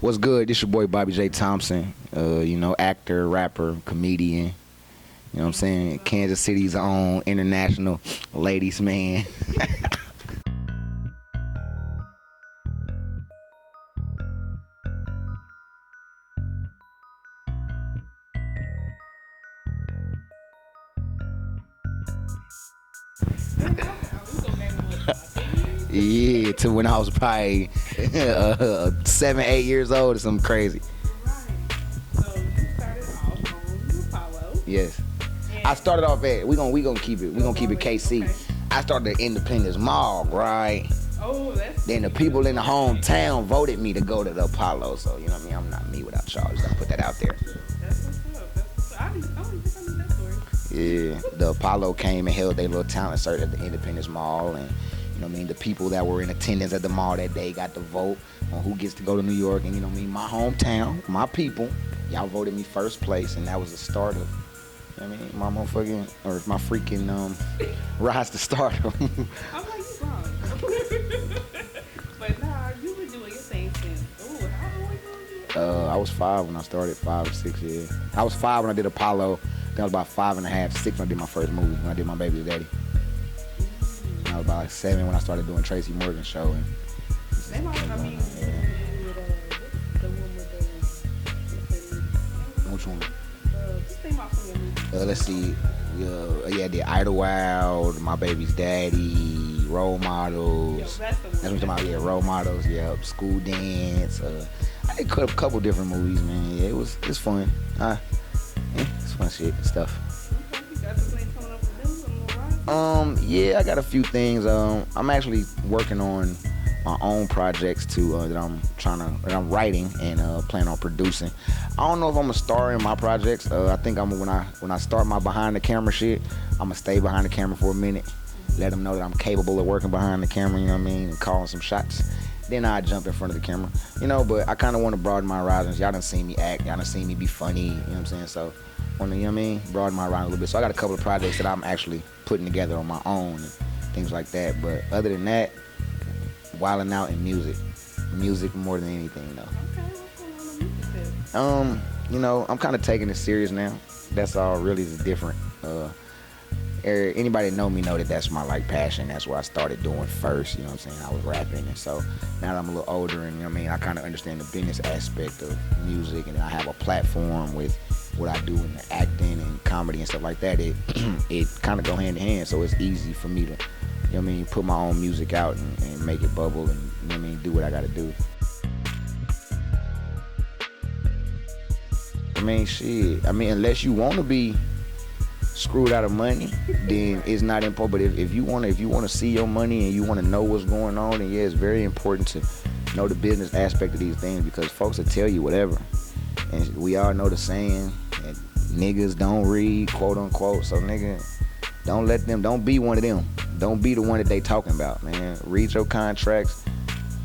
What's good? This your boy Bobbe J Thompson. Actor, rapper, comedian. You know what I'm saying? Kansas City's own international ladies man. Yeah, to when I was probably 7, 8 years old or something crazy. So you started off on Apollo. Yes. I started off at we gonna keep it KC. Okay. I started at Independence Mall, right? Oh, that's. Then the people in the hometown voted me to go to the Apollo. So you know what I mean? I'm not me without y'all. Just gotta put that out there. That's what's up. That's what's up. I don't even think I knew that story. Yeah. The Apollo came and held their little talent search at the Independence Mall, and you know what I mean, the people that were in attendance at the mall that day got to vote on who gets to go to New York. And you know what I mean, my hometown, my people, y'all voted me first place, and that was the start of, you know what I mean, my motherfucking, or my freaking rise to stardom. I'm like, you wrong. But nah, you've been doing your thing since. Oh, how old were you? I was 5 when I started, 5 or 6 years. I was 5 when I did Apollo. Then I was about 5 and a half, 6 when I did my first movie, when I did My Baby's Daddy. And I was about like 7 when I started doing Tracy Morgan's show. And They might, I mean, yeah. the one with Which one? just think about some of your movies. Let's see. I did Idlewild, My Baby's Daddy, Role Models. Yo, that's the That's what I'm talking about. Yeah, Role Models. Yep. School Dance. I did a couple different movies, man. Yeah, it's fun. It's fun stuff. Okay, you got some things coming up with them on the rise? Yeah, I got a few things. I'm actually working on my own projects too that I'm writing and plan on producing. I don't know if I'm gonna star in my projects. I think when I start my behind the camera shit, I'm gonna stay behind the camera for a minute, let them know that I'm capable of working behind the camera. You know what I mean, and calling some shots. Then I jump in front of the camera. You know, but I kind of want to broaden my horizons. Y'all done seen me act. Y'all done seen me be funny. You know what I'm saying? So, want to, you know what I mean, broaden my horizons a little bit. So I got a couple of projects that I'm actually putting together on my own and things like that. But other than that, Wildin Out in music more than anything though. Okay, what's going on in the music then? I'm kind of taking it serious now. That's all really is different. Anybody that know me know that that's my like passion. That's what I started doing first. You know what I'm saying? I was rapping, and so now that I'm a little older, and you know what I mean, I kind of understand the business aspect of music, and I have a platform with what I do in the acting and comedy and stuff like that. It kind of go hand in hand, so it's easy for me to, you know what I mean, put my own music out and make it bubble, and you know what I mean, do what I gotta do. I mean, shit. I mean, unless you want to be screwed out of money, then it's not important. But if you want to see your money and you want to know what's going on, then yeah, it's very important to know the business aspect of these things, because folks will tell you whatever. And we all know the saying that niggas don't read, quote unquote. So nigga, don't be one of them. Don't be the one that they talking about, man. Read your contracts.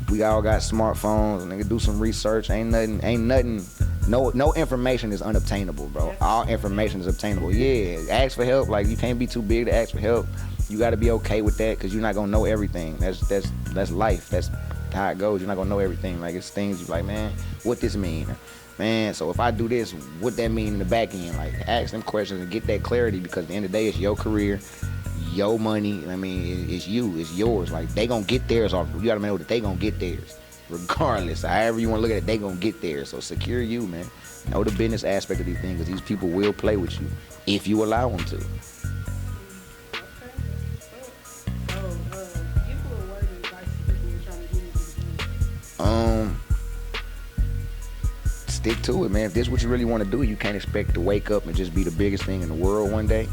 We all got smartphones. Nigga, do some research. Ain't nothing. No information is unobtainable, bro. All information is obtainable. Yeah, ask for help. Like, you can't be too big to ask for help. You got to be okay with that, because you're not gonna know everything. That's life. That's how it goes. You're not gonna know everything. Like, it's things you like, man, what this mean? Man, so if I do this, what that mean in the back end? Like, ask them questions and get that clarity, because at the end of the day, it's your career, your money. I mean, it's yours. Like, they gonna get theirs off. You gotta know that they gonna get theirs. Regardless, however you want to look at it, they gonna get there. So secure you, man. Know the business aspect of these things, because these people will play with you if you allow them to. Okay, so, give a little word of advice to people who are trying to get into the game. Stick to it, man. If this is what you really want to do, you can't expect to wake up and just be the biggest thing in the world one day.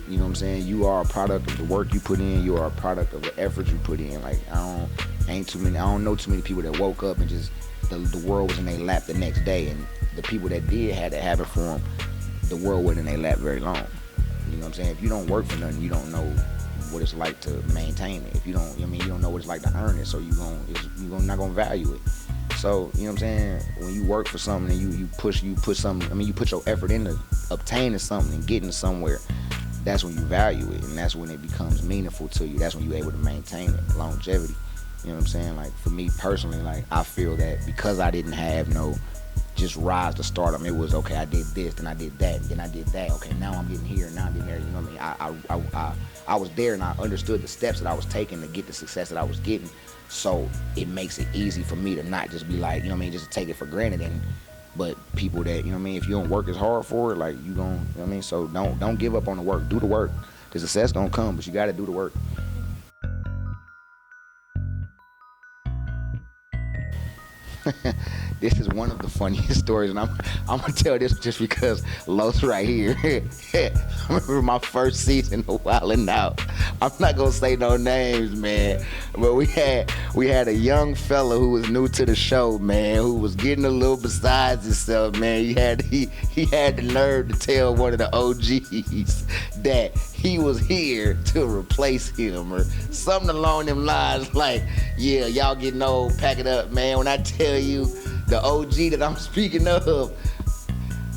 You know what I'm saying? You are a product of the work you put in. You are a product of the effort you put in. Like, I don't know too many people that woke up and just the world was in their lap the next day, and the people that did had to have it for them, the world wasn't in their lap very long. You know what I'm saying? If you don't work for nothing, you don't know what it's like to maintain it. If you don't, you don't know what it's like to earn it, so you're not gonna value it. So, you know what I'm saying? When you work for something and you put your effort into obtaining something and getting somewhere, that's when you value it, and that's when it becomes meaningful to you. That's when you're able to maintain it, longevity. You know what I'm saying? Like for me personally, like I feel that because I didn't have no just rise to stardom, it was okay. I did this, then I did that, and then I did that. Okay, now I'm getting here, now I'm getting there. You know what I mean? I was there and I understood the steps that I was taking to get the success that I was getting. So it makes it easy for me to not just be like, you know what I mean, just to take it for granted. And but people that, you know what I mean, if you don't work as hard for it, like you gon', you know what I mean? So don't give up on the work. Do the work. The success gonna come, but you gotta do the work. This is one of the funniest stories, and I'm gonna tell this just because Los right here. I remember my first season of Wildin Out. I'm not gonna say no names, man, but we had a young fella who was new to the show, man, who was getting a little besides himself, man. He had the nerve to tell one of the OGs that he was here to replace him or something along them lines, like, yeah, y'all getting old, pack it up, man. When I tell you the OG that I'm speaking of,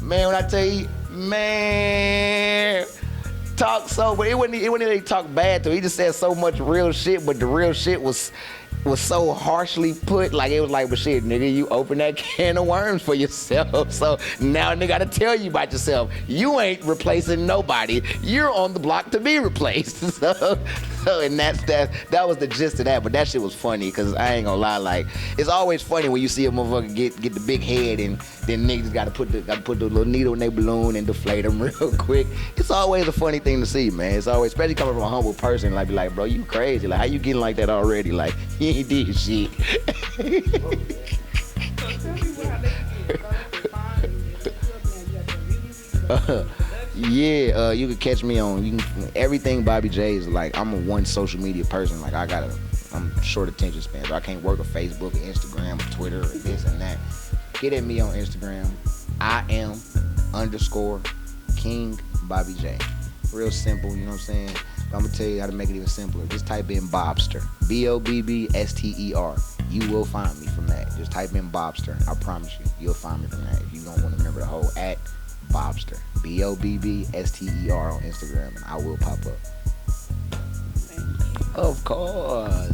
man, when I tell you, man, talk so, but it wasn't really talk bad to him. He just said so much real shit, but the real shit was so harshly put, like it was like, but shit, nigga, you open that can of worms for yourself. So now nigga gotta tell you about yourself. You ain't replacing nobody. You're on the block to be replaced. So and that was the gist of that. But that shit was funny, cause I ain't gonna lie, like it's always funny when you see a motherfucker get the big head and then niggas gotta put the little needle in their balloon and deflate them real quick. It's always a funny thing to see, man. It's always, especially coming from a humble person, like be like, bro, you crazy. Like how you getting like that already? Like he ain't did shit. So tell me how they can find you. Yeah, you can catch me on everything Bobbe J is like. I'm a one social media person. Like I'm short attention span, so I can't work a Facebook or Instagram or Twitter or this and that. Get at me on Instagram. I am _King Bobbe J. Real simple, you know what I'm saying? But I'm gonna tell you how to make it even simpler. Just type in Bobster, BOBBSTER. You will find me from that. Just type in Bobster. I promise you, you'll find me from that. If you don't want to remember the whole at Bobster, BOBBSTER on Instagram, and I will pop up. Thank you. Of course.